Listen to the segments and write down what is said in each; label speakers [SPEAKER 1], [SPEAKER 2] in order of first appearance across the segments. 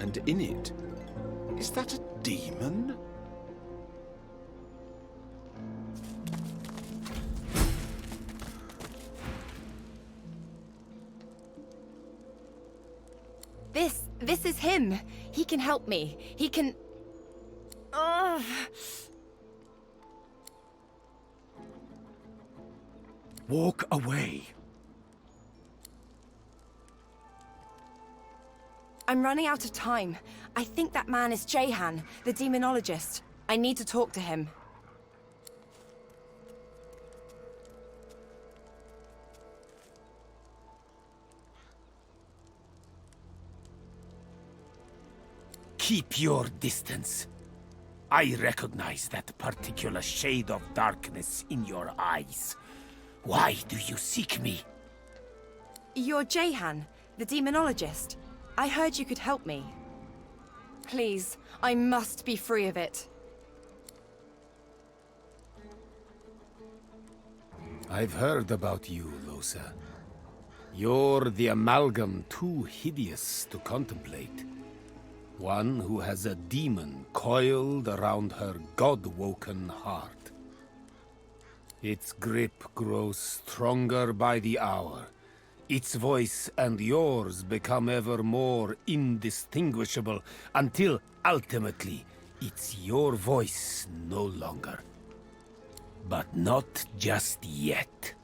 [SPEAKER 1] and in it. Is that a demon?
[SPEAKER 2] This is him. He can help me. He can...
[SPEAKER 1] Walk away.
[SPEAKER 2] I'm running out of time. I think that man is Jehan, the demonologist. I need to talk to him.
[SPEAKER 3] Keep your distance. I recognize that particular shade of darkness in your eyes. Why do you seek me?
[SPEAKER 2] You're Jehan, the demonologist. I heard you could help me. Please, I must be free of it.
[SPEAKER 3] I've heard about you, Losa. You're the amalgam too hideous to contemplate. One who has a demon coiled around her god-woken heart. Its grip grows stronger by the hour. Its voice and yours become ever more indistinguishable until, ultimately, it's your voice no longer. But not just yet.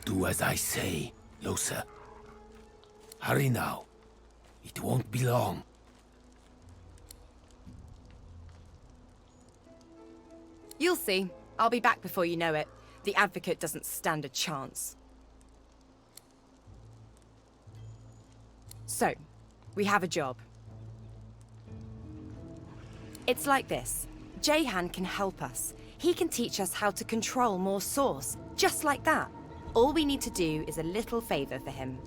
[SPEAKER 3] Do as I say, Losa. Hurry now. It won't be long.
[SPEAKER 2] You'll see. I'll be back before you know it. The Advocate doesn't stand a chance. So, we have a job. It's like this. Jehan can help us. He can teach us how to control more source. Just like that. All we need to do is a little favor for him.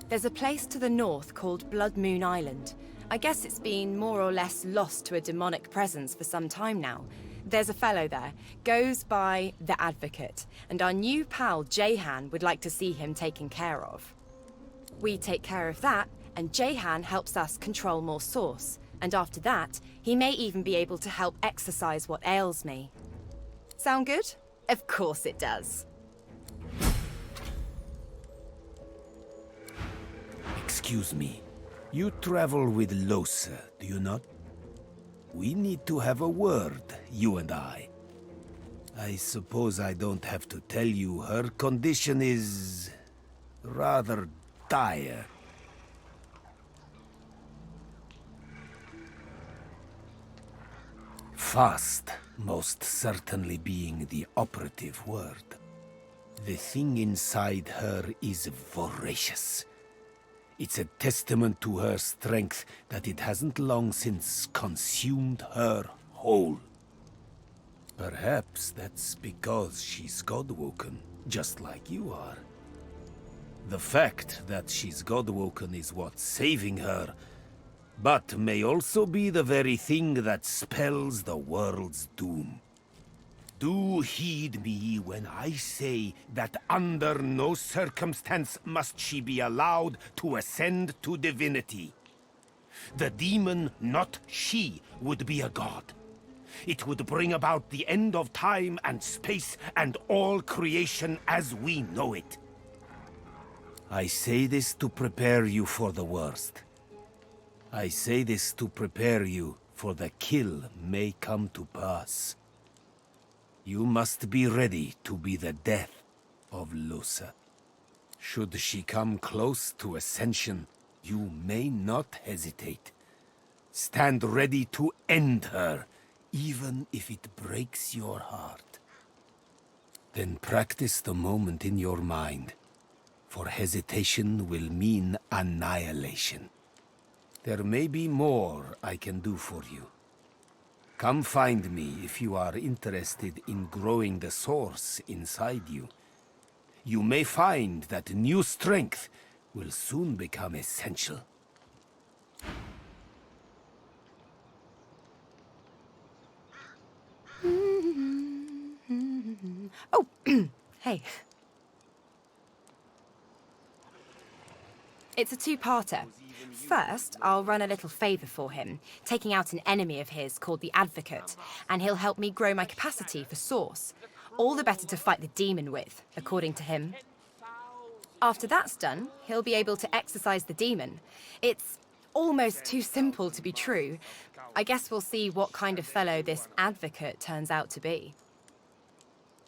[SPEAKER 2] There's a place to the north called Blood Moon Island. I guess it's been more or less lost to a demonic presence for some time now. There's a fellow there, goes by the Advocate, and our new pal Jehan would like to see him taken care of. We take care of that, and Jehan helps us control more source. And after that, he may even be able to help exorcise what ails me. Sound good? Of course it does.
[SPEAKER 3] Excuse me. You travel with Losa, do you not? We need to have a word, you and I. I suppose I don't have to tell you her condition is... rather dire. Fast, most certainly being the operative word. The thing inside her is voracious. It's a testament to her strength that it hasn't long since consumed her whole. Perhaps that's because she's God-woken, just like you are. The fact that she's God-woken is what's saving her, but may also be the very thing that spells the world's doom. Do heed me when I say that under no circumstance must she be allowed to ascend to divinity. The demon, not she, would be a god. It would bring about the end of time and space and all creation as we know it. I say this to prepare you for the worst. I say this to prepare you for the kill may come to pass. You must be ready to be the death of Losa. Should she come close to ascension, you may not hesitate. Stand ready to end her, even if it breaks your heart. Then practice the moment in your mind, for hesitation will mean annihilation. There may be more I can do for you. Come find me if you are interested in growing the source inside you. You may find that new strength will soon become essential.
[SPEAKER 2] Oh, hey. It's a two-parter. First, I'll run a little favour for him, taking out an enemy of his called the Advocate, and he'll help me grow my capacity for Source. All the better to fight the demon with, according to him. After that's done, he'll be able to exorcise the demon. It's almost too simple to be true. I guess we'll see what kind of fellow this Advocate turns out to be.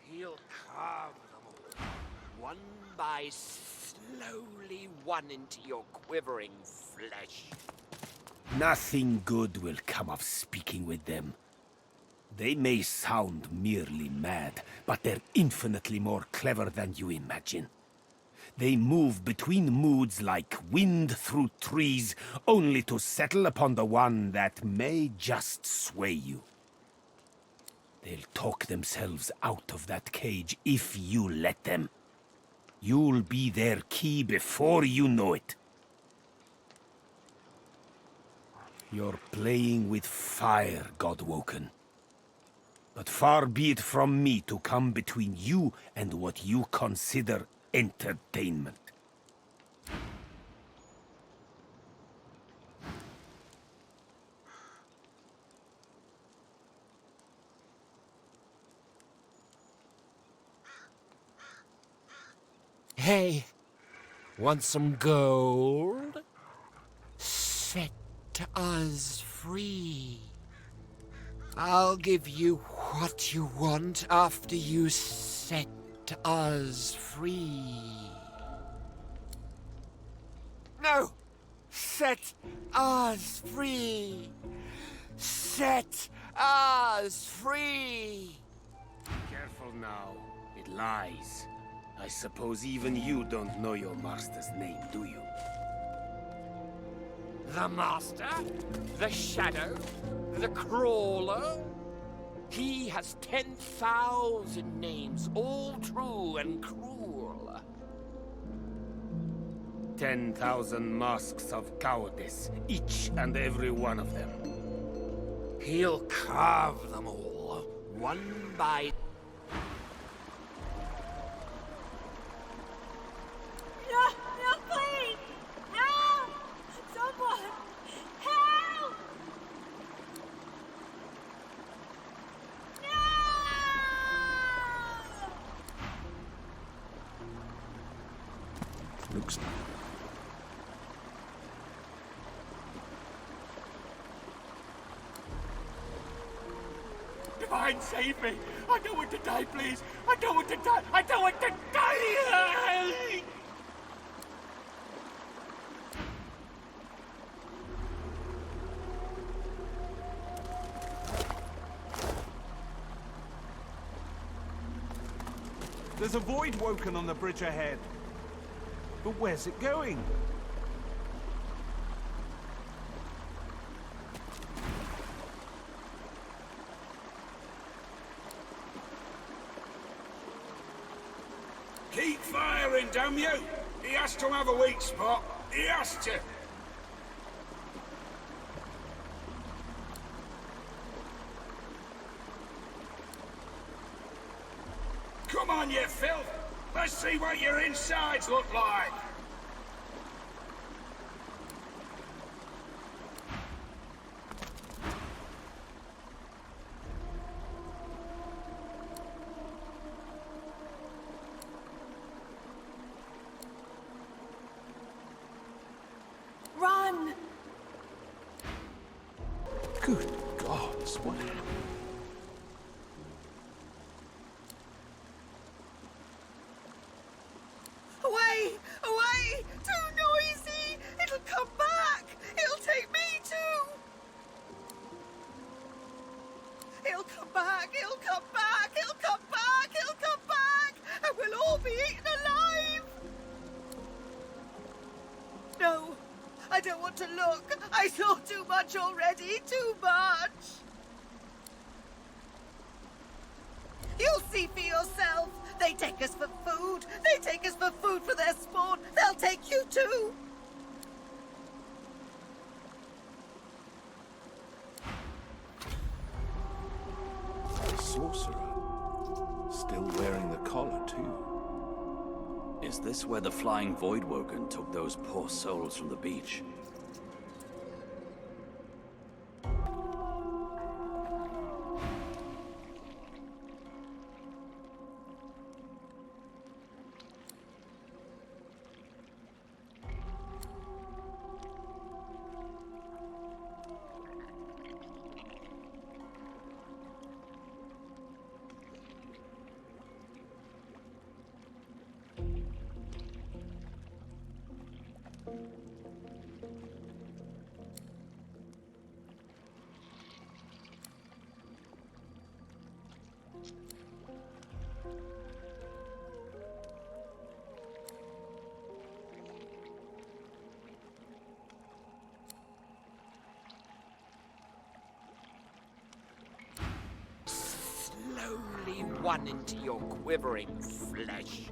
[SPEAKER 1] He'll carve them all, one by slowly one into your quivering flesh.
[SPEAKER 3] Nothing good will come of speaking with them. They may sound merely mad, but they're infinitely more clever than you imagine. They move between moods like wind through trees, only to settle upon the one that may just sway you. They'll talk themselves out of that cage if you let them. You'll be their key before you know it. You're playing with fire, Godwoken. But far be it from me to come between you and what you consider entertainment.
[SPEAKER 1] Hey, want some gold? Set us free. I'll give you what you want after you set us free. No! Set us free! Set us free!
[SPEAKER 3] Careful now. It lies. I suppose even you don't know your master's name, do you?
[SPEAKER 1] The Master? The Shadow? The Crawler? He has 10,000 names, all true and cruel.
[SPEAKER 3] 10,000 masks of cowardice, each and every one of them.
[SPEAKER 1] He'll carve them all, one by...
[SPEAKER 4] No, please! Help! Someone! Help! No!
[SPEAKER 5] Looks...
[SPEAKER 1] Divine, save me! I don't want to die, please! I don't want to die! I don't want to die!
[SPEAKER 5] There's a void woken on the bridge ahead. But where's it going?
[SPEAKER 6] Keep firing, damn you! He has to have a weak spot. He has to. Come on, you filth! Let's see what your insides look like!
[SPEAKER 4] Run!
[SPEAKER 5] Good gods, what happened?
[SPEAKER 4] Away! Away! Too noisy! It'll come back! It'll take me too! It'll come back! It'll come back! It'll come back! It'll come back! And we'll all be eaten alive! No! I don't want to look! I saw too much already! Too much! You'll see for yourself! They take us for food! They take us for food for their spawn! They'll take you too!
[SPEAKER 5] The sorcerer. Still wearing the collar, too. Is
[SPEAKER 7] Is this where the flying Voidwoken took those poor souls from the beach?
[SPEAKER 8] Slowly one into your quivering flesh.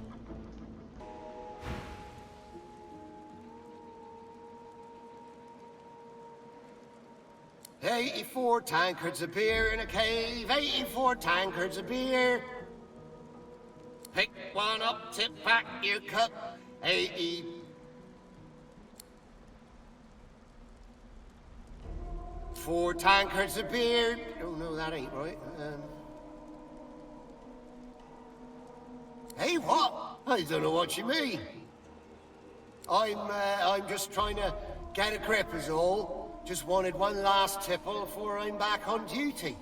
[SPEAKER 9] "84 tankards of beer in a cave, 84 tankards of beer. Pick one up, tip back your cup, 80. Four tankards of beer. Oh no, that ain't right. Hey, what? I don't know what you mean. I'm just trying to get a grip is all. Just wanted one last tipple before I'm back on duty.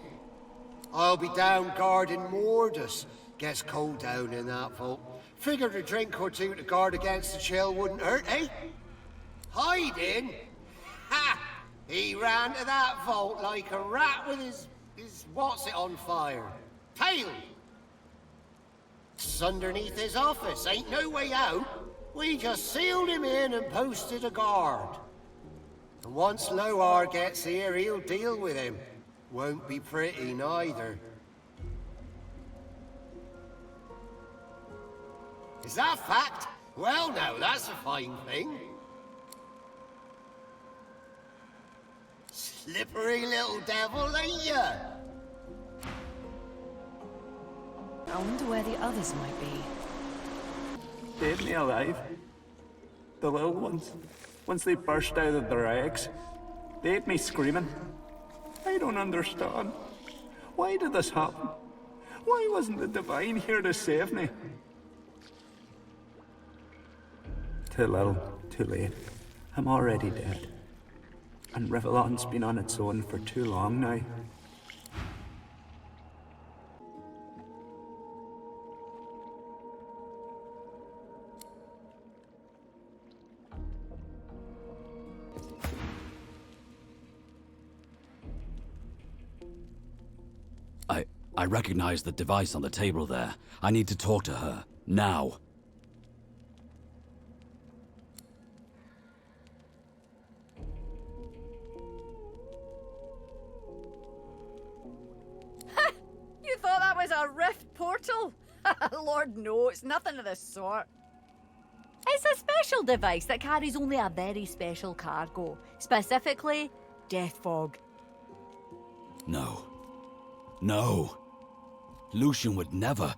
[SPEAKER 9] I'll be down guarding Mordus. Gets cold down in that vault. Figured a drink or two to guard against the chill wouldn't hurt, eh? Hiding? Ha! He ran to that vault like a rat with his what's it on fire? Tail! It's underneath his office, ain't no way out. We just sealed him in and posted a guard. And once Loar gets here, he'll deal with him. Won't be pretty, neither. Is that fact? Well, now, that's a fine thing. Slippery little devil, ain't ya?
[SPEAKER 2] I wonder where the others might be.
[SPEAKER 10] They ate me alive. The little ones. Once they burst out of their eggs, they ate me screaming. I don't understand. Why did this happen? Why wasn't the Divine here to save me? Too little, too late. I'm already dead. And Rivellon's been on its own for too long now.
[SPEAKER 7] I recognize the device on the table there. I need to talk to her. Now.
[SPEAKER 11] You thought that was a rift portal? Lord, no, it's nothing of the sort. It's a special device that carries only a very special cargo. Specifically, death fog.
[SPEAKER 7] No. No. Lucian would never...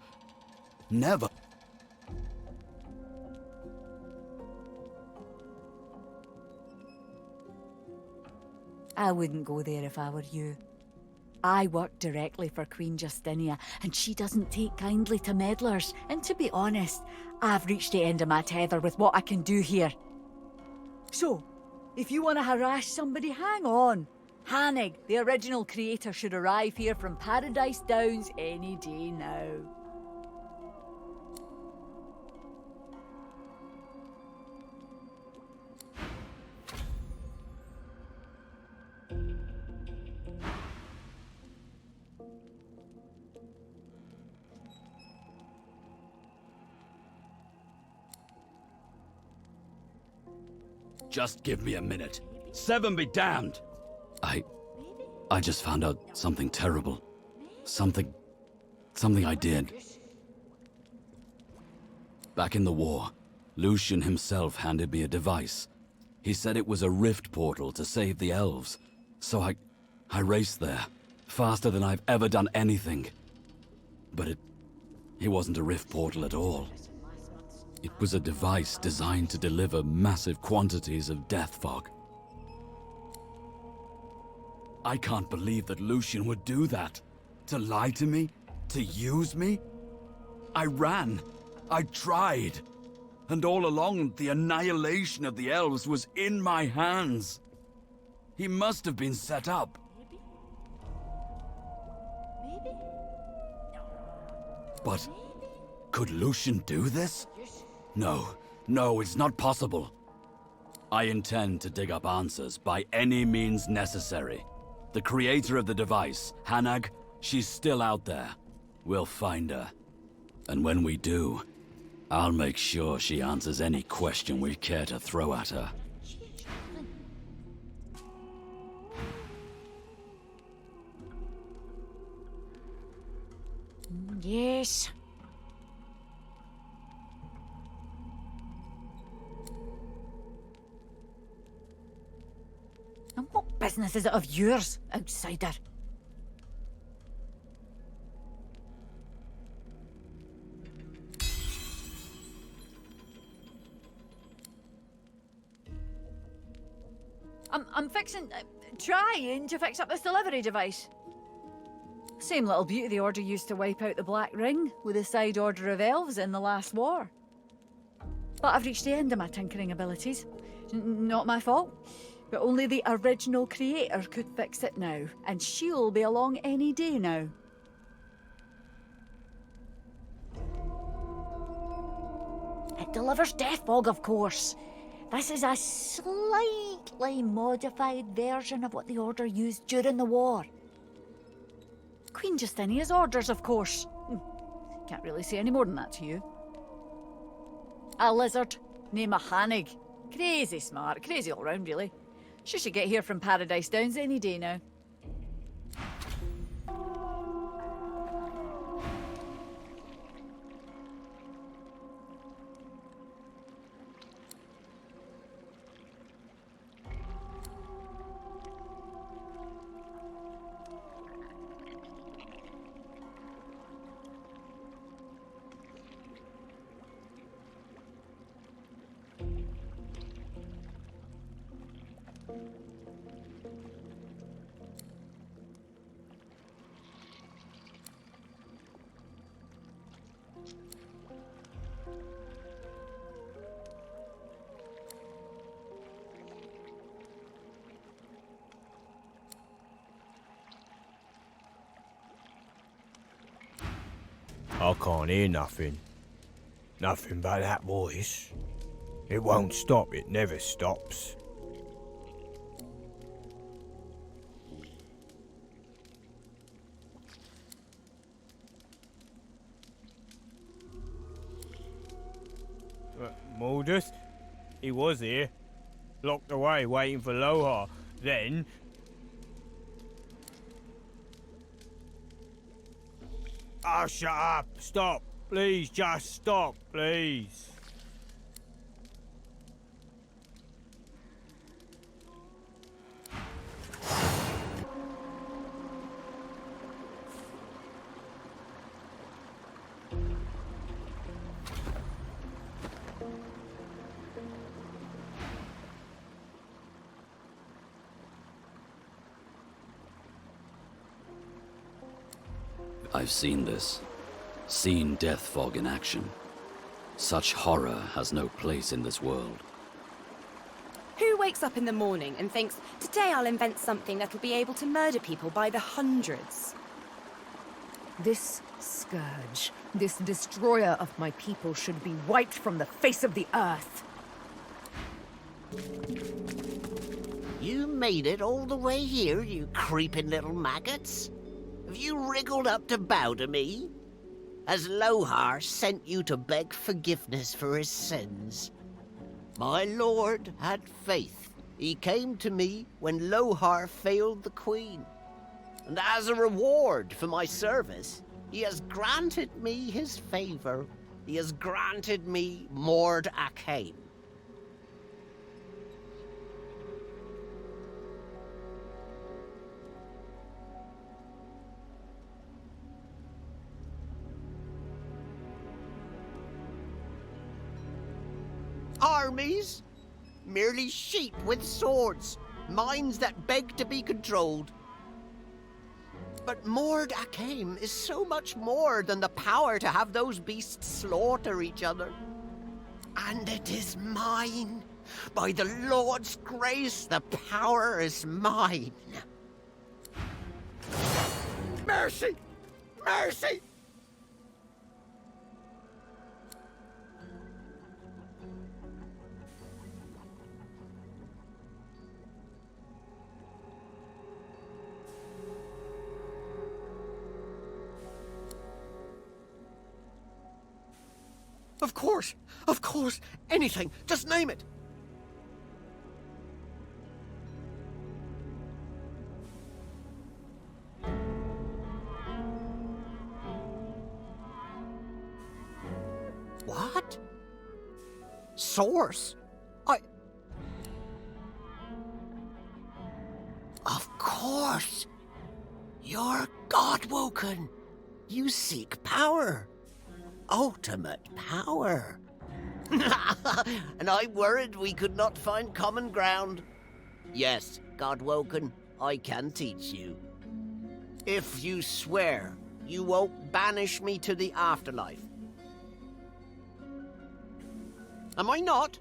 [SPEAKER 7] never...
[SPEAKER 11] I wouldn't go there if I were you. I work directly for Queen Justinia, and she doesn't take kindly to meddlers. And to be honest, I've reached the end of my tether with what I can do here. So, if you want to harass somebody, hang on. Hannig, the original creator, should arrive here from Paradise Downs any day now.
[SPEAKER 7] Just give me a minute. Seven be damned! I just found out something terrible. Something I did. Back in the war, Lucian himself handed me a device. He said it was a rift portal to save the elves. So I raced there, faster than I've ever done anything. But it wasn't a rift portal at all. It was a device designed to deliver massive quantities of death fog. I can't believe that Lucian would do that. To lie to me? To use me? I ran. I tried. And all along, the annihilation of the elves was in my hands. He must have been set up.
[SPEAKER 11] Maybe?
[SPEAKER 7] But could Lucian do this? No, it's not possible. I intend to dig up answers by any means necessary. The creator of the device, Hanag, she's still out there. We'll find her. And when we do, I'll make sure she answers any question we care to throw at her.
[SPEAKER 11] Yes. And what business is it of yours, outsider? I'm trying to fix up this delivery device. Same little beauty the Order used to wipe out the Black Ring with the side order of elves in the last war. But I've reached the end of my tinkering abilities. Not my fault. But only the original creator could fix it now, and she'll be along any day now. It delivers death fog, of course. This is a slightly modified version of what the Order used during the war. Queen Justinia's orders, of course. Can't really say any more than that to you. A lizard named Hanag. Crazy smart, crazy all round, really. She should get here from Paradise Downs any day now.
[SPEAKER 12] I can't hear nothing. Nothing but that voice. It won't stop, it never stops. Mordus? He was here. Locked away, waiting for Lohar. Then... Oh, shut up! Stop! Please, just stop, please.
[SPEAKER 7] I've seen this. Seen death fog in action. Such horror has no place in this world.
[SPEAKER 2] Who wakes up in the morning and thinks, today I'll invent something that'll be able to murder people by the hundreds?
[SPEAKER 13] This scourge, this destroyer of my people should be wiped from the face of the earth.
[SPEAKER 14] You made it all the way here, you creeping little maggots? Have you wriggled up to bow to me? Has Lohar sent you to beg forgiveness for his sins? My lord had faith. He came to me when Lohar failed the queen. And as a reward for my service, he has granted me his favor. He has granted me Mord Akaim. armies. Merely sheep with swords, minds that beg to be controlled. But Mord Akaim is so much more than the power to have those beasts slaughter each other. And it is mine. By the Lord's grace, the power is mine. Mercy! Mercy! Of course, anything, just name it. What? Source? Of course! You're God-woken. You seek power. Ultimate power. And I worried we could not find common ground. Yes, God-woken, I can teach you. If you swear you won't banish me to the afterlife. Am I not?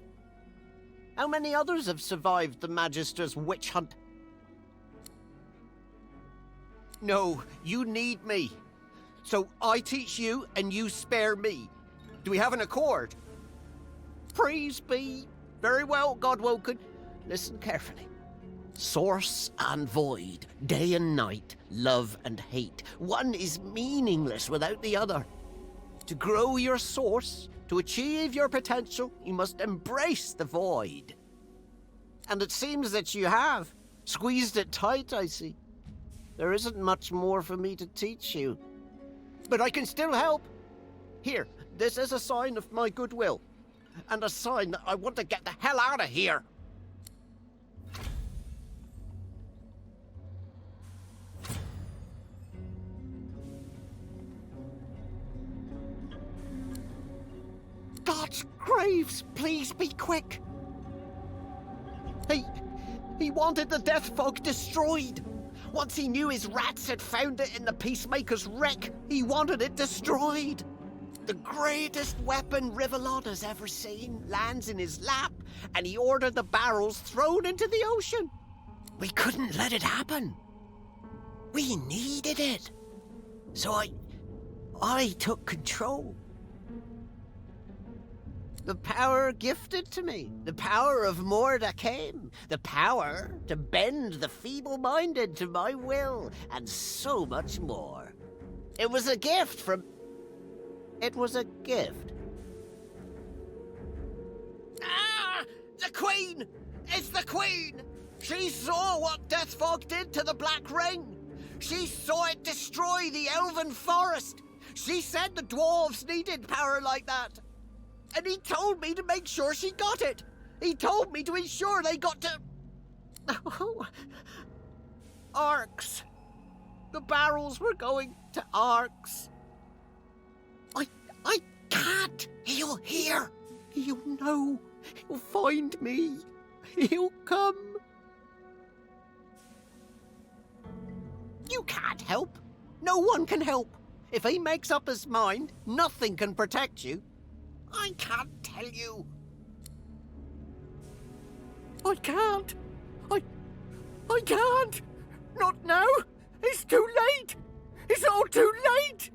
[SPEAKER 14] How many others have survived the Magister's witch hunt? No, you need me. So I teach you and you spare me. Do we have an accord? Praise be. Very well, God-woken. Listen carefully. Source and void, day and night, love and hate. One is meaningless without the other. To grow your source, to achieve your potential, you must embrace the void. And it seems that you have. Squeezed it tight, I see. There isn't much more for me to teach you. But I can still help. Here, this is a sign of my goodwill. And a sign that I want to get the hell out of here. God's graves, please be quick. He wanted the Death Fog destroyed. Once he knew his rats had found it in the Peacemaker's wreck, he wanted it destroyed. The greatest weapon Rivellon has ever seen lands in his lap, and he ordered the barrels thrown into the ocean. We couldn't let it happen. We needed it. So I took control. The power gifted to me, the power of Mord Akaim, the power to bend the feeble-minded to my will, and so much more. It was a gift from... It was a gift. Ah! The Queen! It's the Queen! She saw what Death Fog did to the Black Ring. She saw it destroy the Elven Forest. She said the dwarves needed power like that. And he told me to make sure she got it. He told me to ensure they got to... Oh. Arcs. The barrels were going to Arcs. I can't. He'll hear. He'll know. He'll find me. He'll come. You can't help. No one can help. If he makes up his mind, nothing can protect you. I can't tell you. I can't. I can't. Not now. It's too late. It's all too late.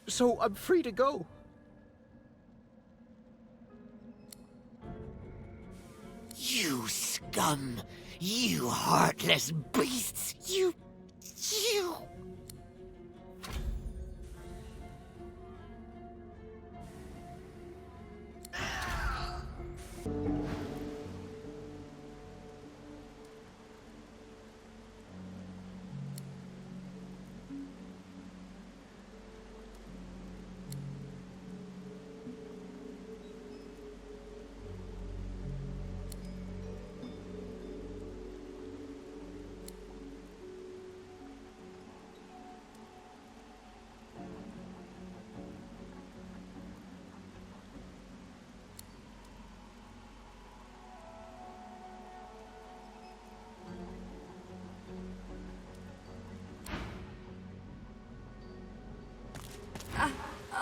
[SPEAKER 14] So I'm free to go. You scum! You heartless beasts! You...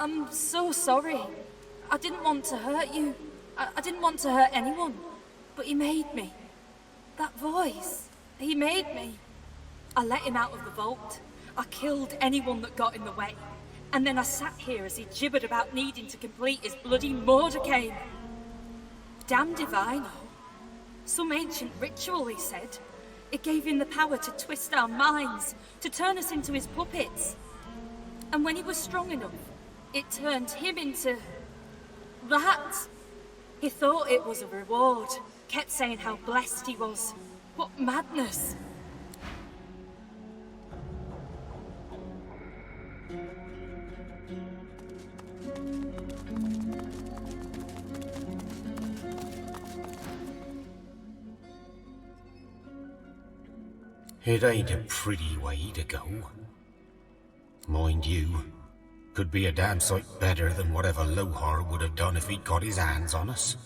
[SPEAKER 15] I'm so sorry. I didn't want to hurt you. I didn't want to hurt anyone. But he made me. That voice, he made me. I let him out of the vault. I killed anyone that got in the way. And then I sat here as he gibbered about needing to complete his bloody Mordecai. Damn divine. Some ancient ritual, he said. It gave him the power to twist our minds, to turn us into his puppets. And when he was strong enough, it turned him into... that. He thought it was a reward, kept saying how blessed he was. What madness.
[SPEAKER 9] It ain't a pretty way to go. Mind you, could be a damn sight better than whatever Lohar would have done if he'd got his hands on us.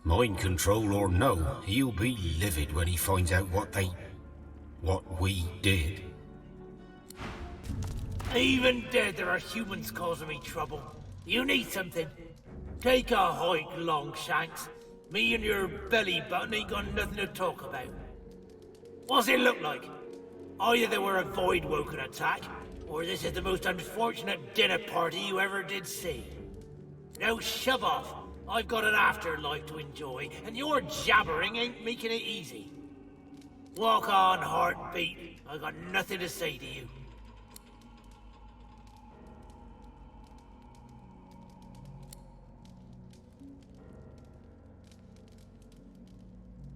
[SPEAKER 9] Mind control or no, he'll be livid when he finds out what we did.
[SPEAKER 6] Even dead, there are humans causing me trouble. You need something. Take a hike, Longshanks. Me and your belly button ain't got nothing to talk about. What's it look like? Either they were a void-woken attack, or this is the most unfortunate dinner party you ever did see. Now shove off. I've got an afterlife to enjoy, and your jabbering ain't making it easy. Walk on, heartbeat. I've got nothing to say to you.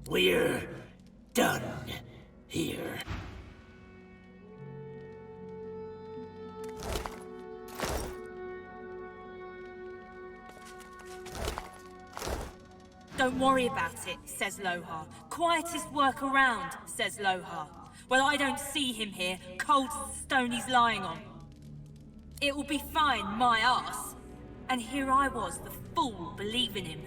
[SPEAKER 6] We're done here.
[SPEAKER 15] Don't worry about it, says Lohar. Quietest work around, says Lohar. Well, I don't see him here, cold as the stone he's lying on. It will be fine, my arse. And here I was, the fool, believing him.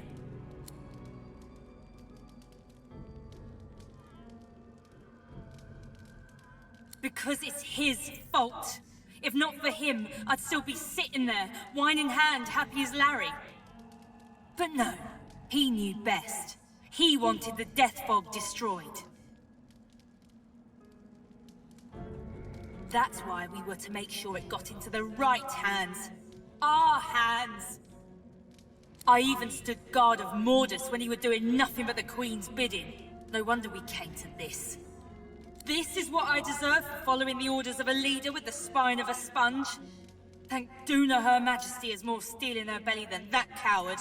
[SPEAKER 15] Because it's his fault. If not for him, I'd still be sitting there, wine in hand, happy as Larry. But no, he knew best. He wanted the death fog destroyed. That's why we were to make sure it got into the right hands. Our hands. I even stood guard of Mordus when he were doing nothing but the Queen's bidding. No wonder we came to this. This is what I deserve for following the orders of a leader with the spine of a sponge. Thank Duna Her Majesty has more steel in her belly than that coward.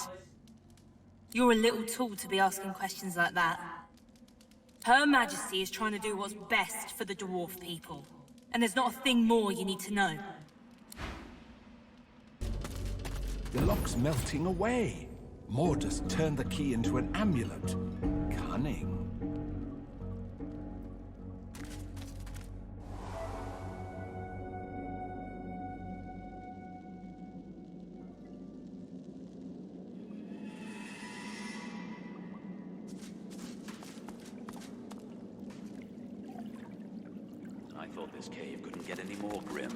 [SPEAKER 15] You're a little tool to be asking questions like that. Her Majesty is trying to do what's best for the dwarf people. And there's not a thing more you need to know.
[SPEAKER 16] The lock's melting away. Mordus turned the key into an amulet. Cunning.
[SPEAKER 7] This cave couldn't get any more grim.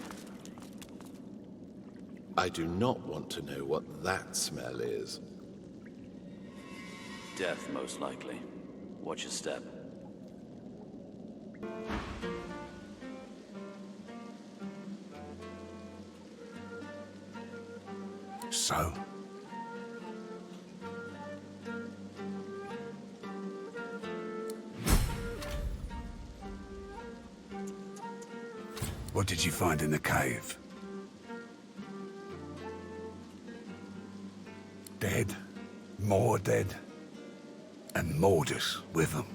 [SPEAKER 17] I do not want to know what that smell is.
[SPEAKER 7] Death, most likely. Watch your step.
[SPEAKER 16] So? What did you find in the cave? Dead, more dead, and Mordus with them.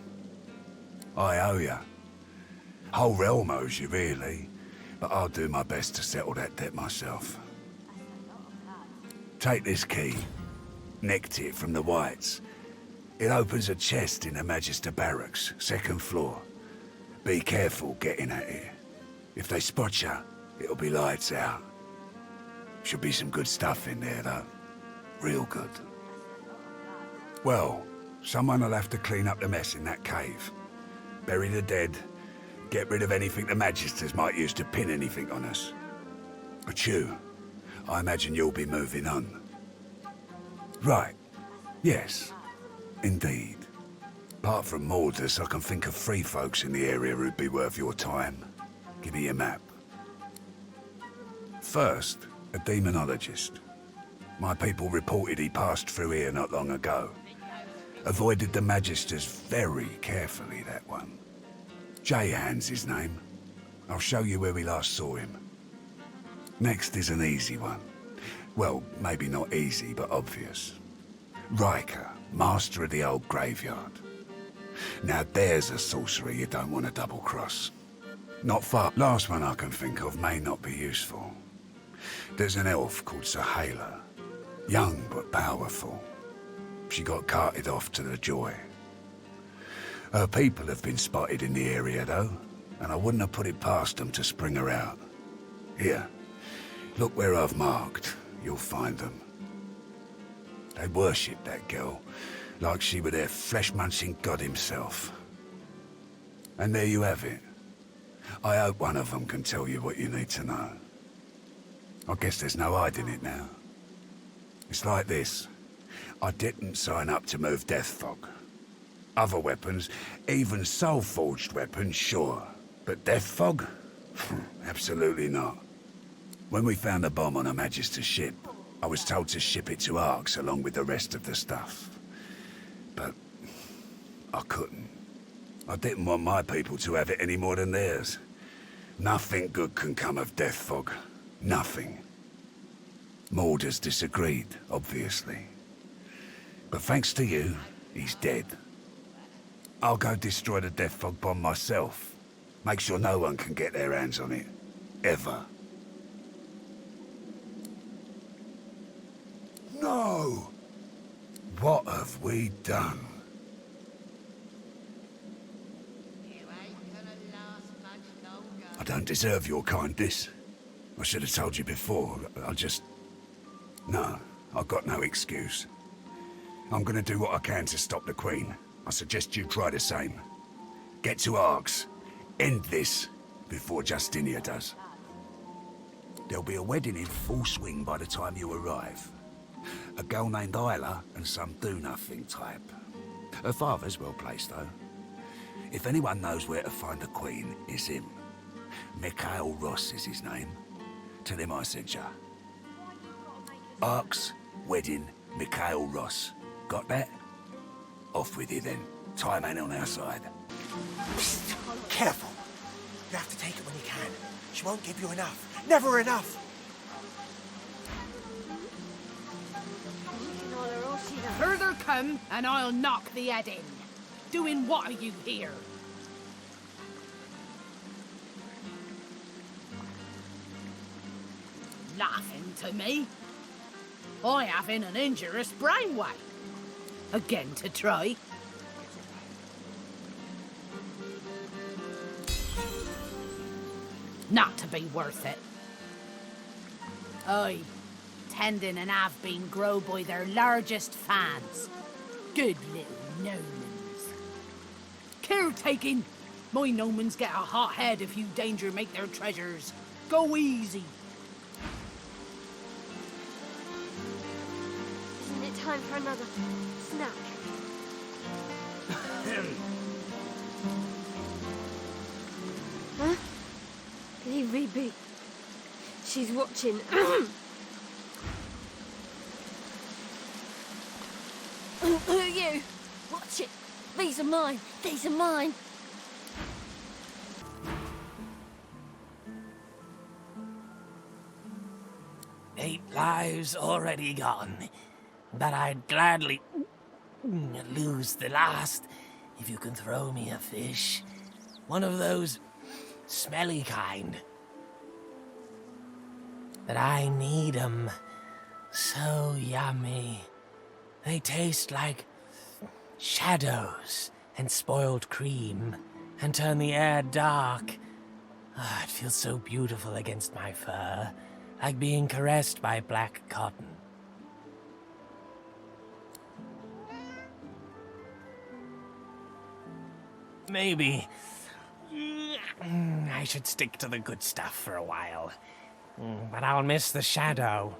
[SPEAKER 16] I owe you. Whole realm owes you, really, but I'll do my best to settle that debt myself. Take this key. Nicked it from the Whites. It opens a chest in the Magister Barracks, 2nd floor. Be careful getting at it. If they spot you, it'll be lights out. Should be some good stuff in there, though. Real good. Well, someone will have to clean up the mess in that cave. Bury the dead, get rid of anything the Magisters might use to pin anything on us. But you, I imagine you'll be moving on. Right. Yes. Indeed. Apart from Mordus, I can think of 3 folks in the area who'd be worth your time. Give me your map. First, a demonologist. My people reported he passed through here not long ago. Avoided the Magisters very carefully, that one. J-Hand's his name. I'll show you where we last saw him. Next is an easy one. Well, maybe not easy, but obvious. Riker, master of the old graveyard. Now there's a sorcerer you don't want to double-cross. Not far. Last one I can think of may not be useful. There's an elf called Sahela. Young but powerful. She got carted off to the Joy. Her people have been spotted in the area, though, and I wouldn't have put it past them to spring her out. Here, look where I've marked. You'll find them. They worship that girl, like she were their flesh-munching god himself. And there you have it. I hope one of them can tell you what you need to know. I guess there's no hiding it now. It's like this. I didn't sign up to move Death Fog. Other weapons, even soul-forged weapons, sure. But Death Fog? Absolutely not. When we found the bomb on a Magister's ship, I was told to ship it to Arx along with the rest of the stuff. But I couldn't. I didn't want my people to have it any more than theirs. Nothing good can come of Death Fog. Nothing. Mordus disagreed, obviously. But thanks to you, he's dead. I'll go destroy the Death Fog bomb myself. Make sure no one can get their hands on it. Ever. No! What have we done? I don't deserve your kindness. I should have told you before. No, I've got no excuse. I'm gonna do what I can to stop the Queen. I suggest you try the same. Get to Arx. End this before Justinia does. There'll be a wedding in full swing by the time you arrive. A girl named Isla and some do-nothing type. Her father's well placed, though. If anyone knows where to find the Queen, it's him. Mikhail Ross is his name. Tell him I sent ya. Arx, wedding, Mikhail Ross. Got that? Off with you then. Time ain't on our side.
[SPEAKER 18] Psst. Careful. You have to take it when you can. She won't give you enough. Never enough.
[SPEAKER 13] Further come, and I'll knock the head in. Doing what are you here? Laughing to me? I having an injurious brainwave. Again to try. Not to be worth it. I, tending and have been grow by their largest fans. Good little gnomons. Caretaking. My gnomons get a hot head if you danger make their treasures. Go easy.
[SPEAKER 19] Isn't it time for another snack? Huh? Leave me be. She's watching. Who are you? Watch it. These are mine. These are mine.
[SPEAKER 6] Eight lives already gone, but I'd gladly lose the last if you can throw me a fish. One of those smelly kind. But I need 'em. So yummy. They taste like shadows and spoiled cream and turn the air dark. Oh, it feels so beautiful against my fur, like being caressed by black cotton. Maybe I should stick to the good stuff for a while.
[SPEAKER 20] But I'll miss the shadow.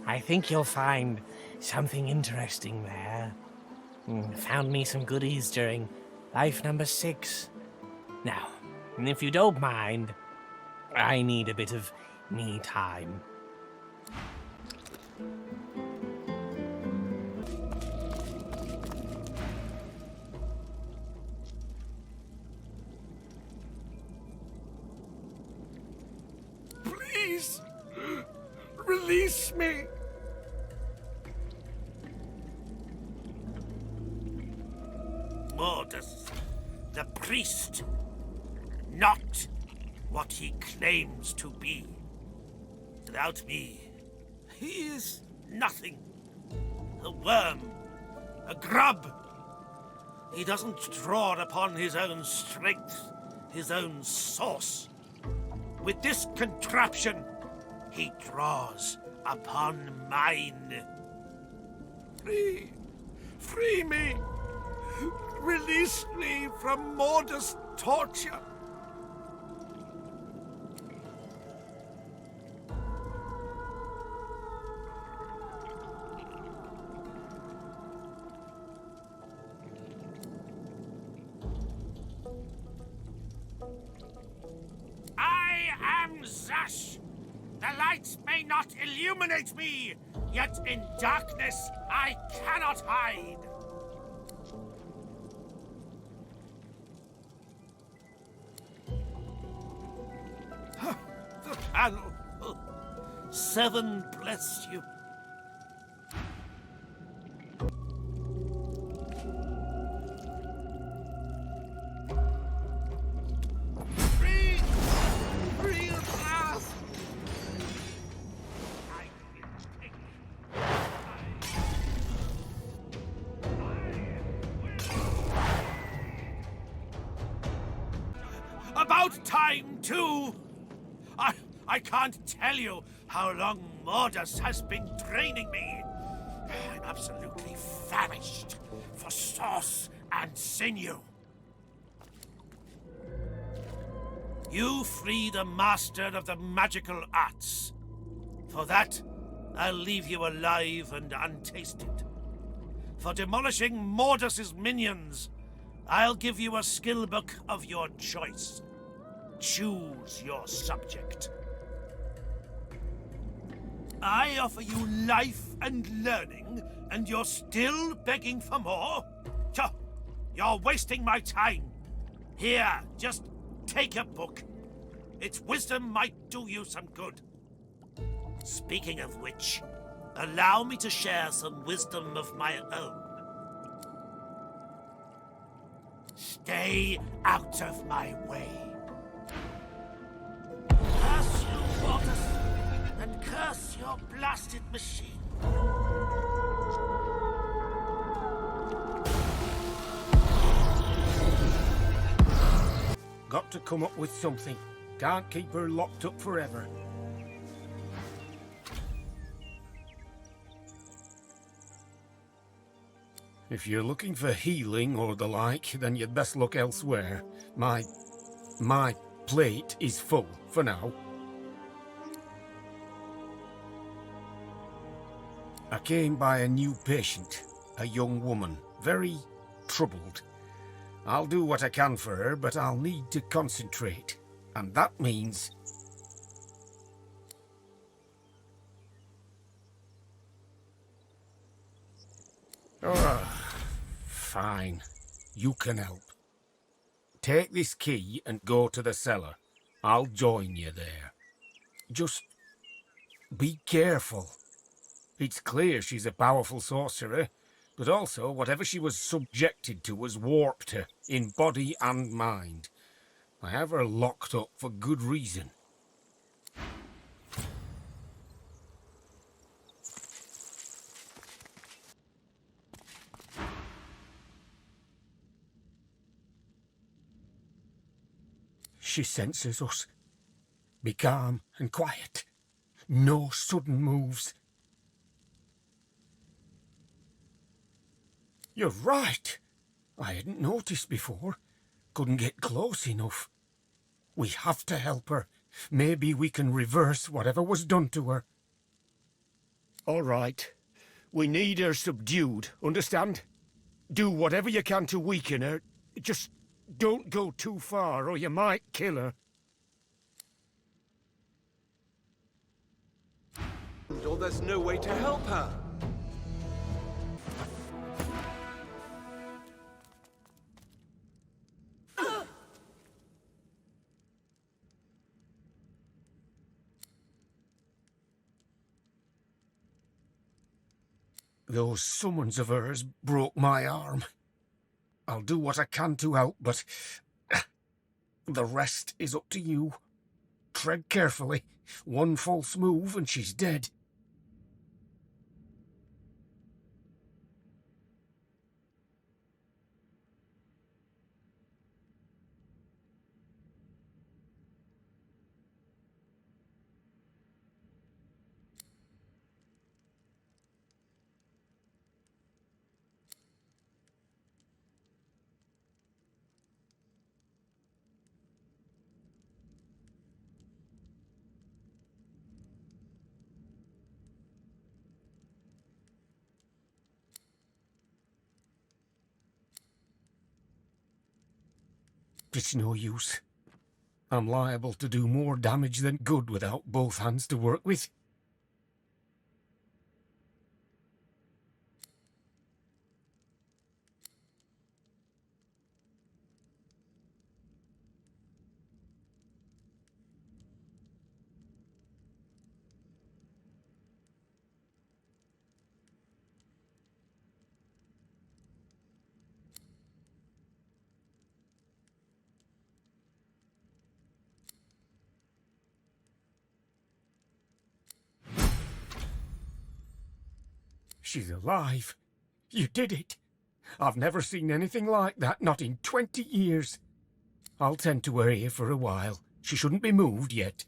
[SPEAKER 20] I think you'll find something interesting there. Found me some goodies during life number 6. Now, if you don't mind, I need a bit of me time.
[SPEAKER 1] Please, release me.
[SPEAKER 6] Mordus, the priest, not what he claims to be. Without me, he is nothing. A worm, a grub. He doesn't draw upon his own strength, his own source. With this contraption, he draws upon mine.
[SPEAKER 1] Free me. Release me from Mordus' torture.
[SPEAKER 6] I am Zash. The lights may not illuminate me, yet in darkness I cannot hide. The panel. 7 bless you. Free at last. About time, too. I can't tell you how long Mordus has been training me. I'm absolutely famished for sauce and sinew. You free the master of the magical arts. For that, I'll leave you alive and untasted. For demolishing Mordus's minions, I'll give you a skill book of your choice. Choose your subject. I offer you life and learning, and you're still begging for more? You're wasting my time. Here, just take a book. Its wisdom might do you some good. Speaking of which, allow me to share some wisdom of my own. Stay out of my way. Curse you, Mordus, and curse your blasted machine.
[SPEAKER 3] Got to come up with something. Can't keep her locked up forever. If you're looking for healing or the like, then you'd best look elsewhere. My plate is full for now. I came by a new patient, a young woman, very troubled. I'll do what I can for her, but I'll need to concentrate. And that means... Fine. You can help. Take this key and go to the cellar. I'll join you there. Just be careful. It's clear she's a powerful sorcerer, but also whatever she was subjected to has warped her in body and mind. I have her locked up for good reason. She senses us. Be calm and quiet. No sudden moves. You're right. I hadn't noticed before. Couldn't get close enough.
[SPEAKER 21] We have to help her. Maybe we can reverse whatever was done to her. All right. We need her subdued, understand? Do whatever you can to weaken her. Just don't go too far, or you might kill her.
[SPEAKER 5] Or there's no way to help her.
[SPEAKER 21] Those summons of hers broke my arm. I'll do what I can to help, but the rest is up to you. Tread carefully. One false move and she's dead. It's no use. I'm liable to do more damage than good without both hands to work with. She's alive. You did it. I've never seen anything like that, not in 20 years. I'll tend to her here for a while. She shouldn't be moved yet.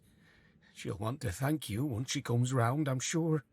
[SPEAKER 21] She'll want to thank you once she comes round, I'm sure.